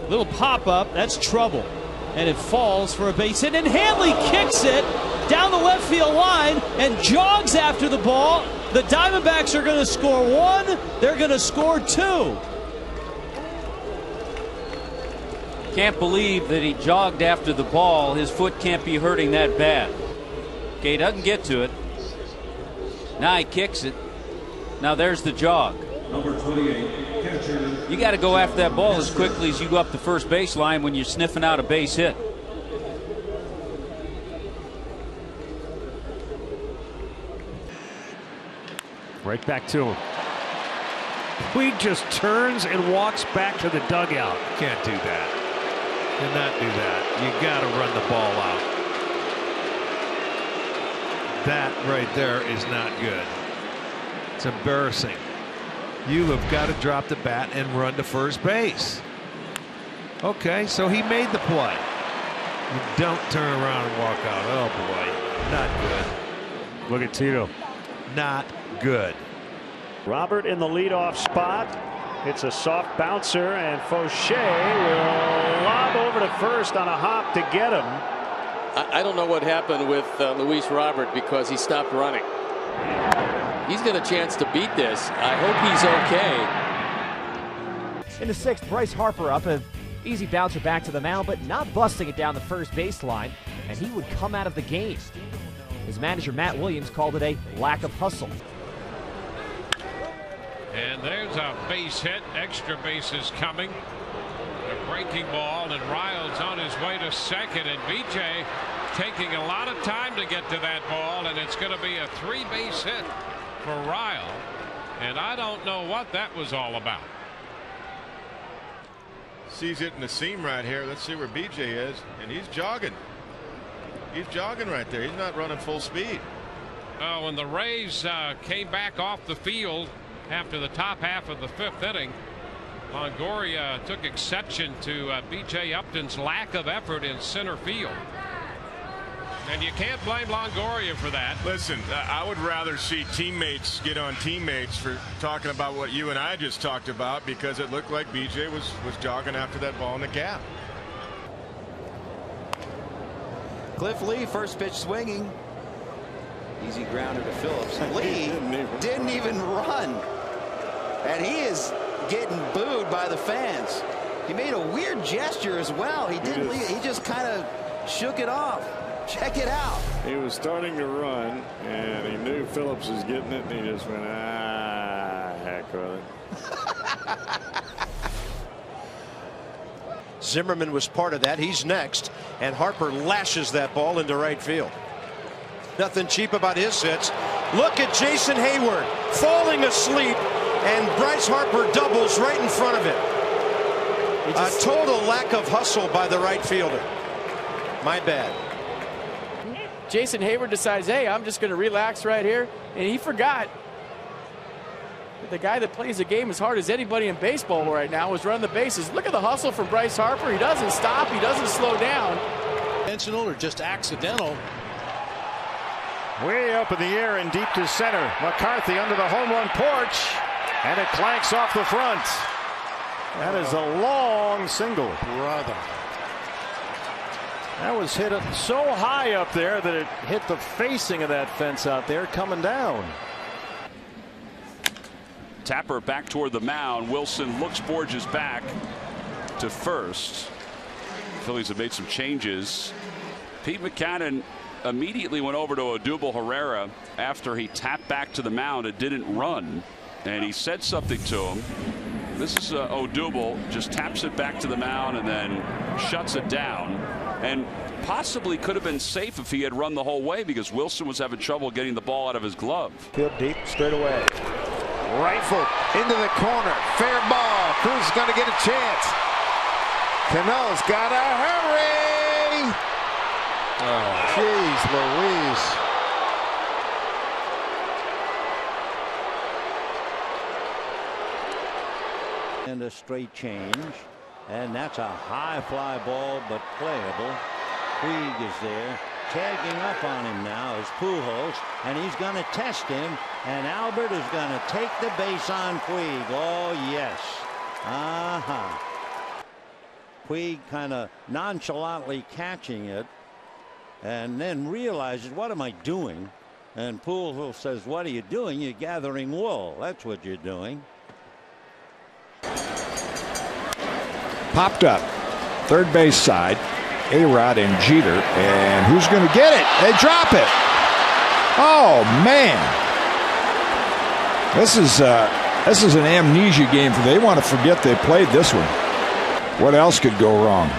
Little pop-up, that's trouble. And it falls for a base hit, and Hanley kicks it down the left field line and jogs after the ball. The Diamondbacks are going to score one. They're going to score two. Can't believe that he jogged after the ball. His foot can't be hurting that bad. Okay, he doesn't get to it. Now he kicks it. Now there's the jog. Number 28, catcher. You got to go after that ball as quickly as you go up the first baseline when you're sniffing out a base hit. Right back to him. Puig just turns and walks back to the dugout. Can't do that. Cannot do that. You got to run the ball out. That right there is not good. It's embarrassing. You have got to drop the bat and run to first base. Okay, so he made the play. You don't turn around and walk out. Oh boy, not good. Look at Tito. Not good. Robert in the leadoff spot. It's a soft bouncer, and Fauché will lob over to first on a hop to get him. I don't know what happened with Luis Robert because he stopped running. He's got a chance to beat this. I hope he's okay. In the sixth, Bryce Harper up, an easy bouncer back to the mound, but not busting it down the first baseline, and he would come out of the game. His manager, Matt Williams, called it a lack of hustle. And there's a base hit. Extra bases coming. A breaking ball, and Riles on his way to second, and BJ taking a lot of time to get to that ball, and it's going to be a three-base hit for Ryle, and I don't know what that was all about. Sees it in the seam right here. Let's see where BJ is, and he's jogging. He's jogging right there. He's not running full speed. Oh, when the Rays came back off the field after the top half of the fifth inning, Longoria took exception to B.J. Upton's lack of effort in center field. And you can't blame Longoria for that. Listen, I would rather see teammates get on teammates for talking about what you and I just talked about, because it looked like BJ was jogging after that ball in the gap. Cliff Lee, first pitch swinging. Easy grounder to Phillips. Lee didn't even run. And he is getting booed by the fans. He made a weird gesture as well. He didn't leave. He just kind of shook it off. Check it out. He was starting to run, and he knew Phillips was getting it, and he just went, heck with it. Zimmerman was part of that. He's next, and Harper lashes that ball into right field. Nothing cheap about his hits. Look at Jason Hayward falling asleep, and Bryce Harper doubles right in front of him. A total lack of hustle by the right fielder. My bad. Jason Hayward decides, hey, I'm just going to relax right here, and he forgot that the guy that plays the game as hard as anybody in baseball right now is running the bases. Look at the hustle from Bryce Harper. He doesn't stop. He doesn't slow down. Intentional or just accidental. Way up in the air and deep to center. McCarthy under the home run porch, and it clanks off the front. That is a long single. Brother. That was hit up so high up there that it hit the facing of that fence out there coming down. Tapper back toward the mound. Wilson looks Borges back to first. Phillies have made some changes. Pete Mackanin immediately went over to Odubel Herrera after he tapped back to the mound and didn't run, and he said something to him. This is Odubel just taps it back to the mound and then shuts it down, and possibly could have been safe if he had run the whole way, because Wilson was having trouble getting the ball out of his glove. Field deep, straight away. Rifled into the corner. Fair ball. Cruz is going to get a chance. Cano's got to hurry. Oh, jeez Louise. And a straight change, and that's a high fly ball, but playable. Puig is there, tagging up on him now is Pujols, and he's going to test him, and Albert is going to take the base on Puig. Oh yes. Puig kind of nonchalantly catching it and then realizes, what am I doing? And Pujols says, what are you doing? You're gathering wool. That's what you're doing. Popped up. Third base side. A-Rod and Jeter. And who's going to get it? They drop it. Oh, man. This is an amnesia game for them. They want to forget they played this one. What else could go wrong?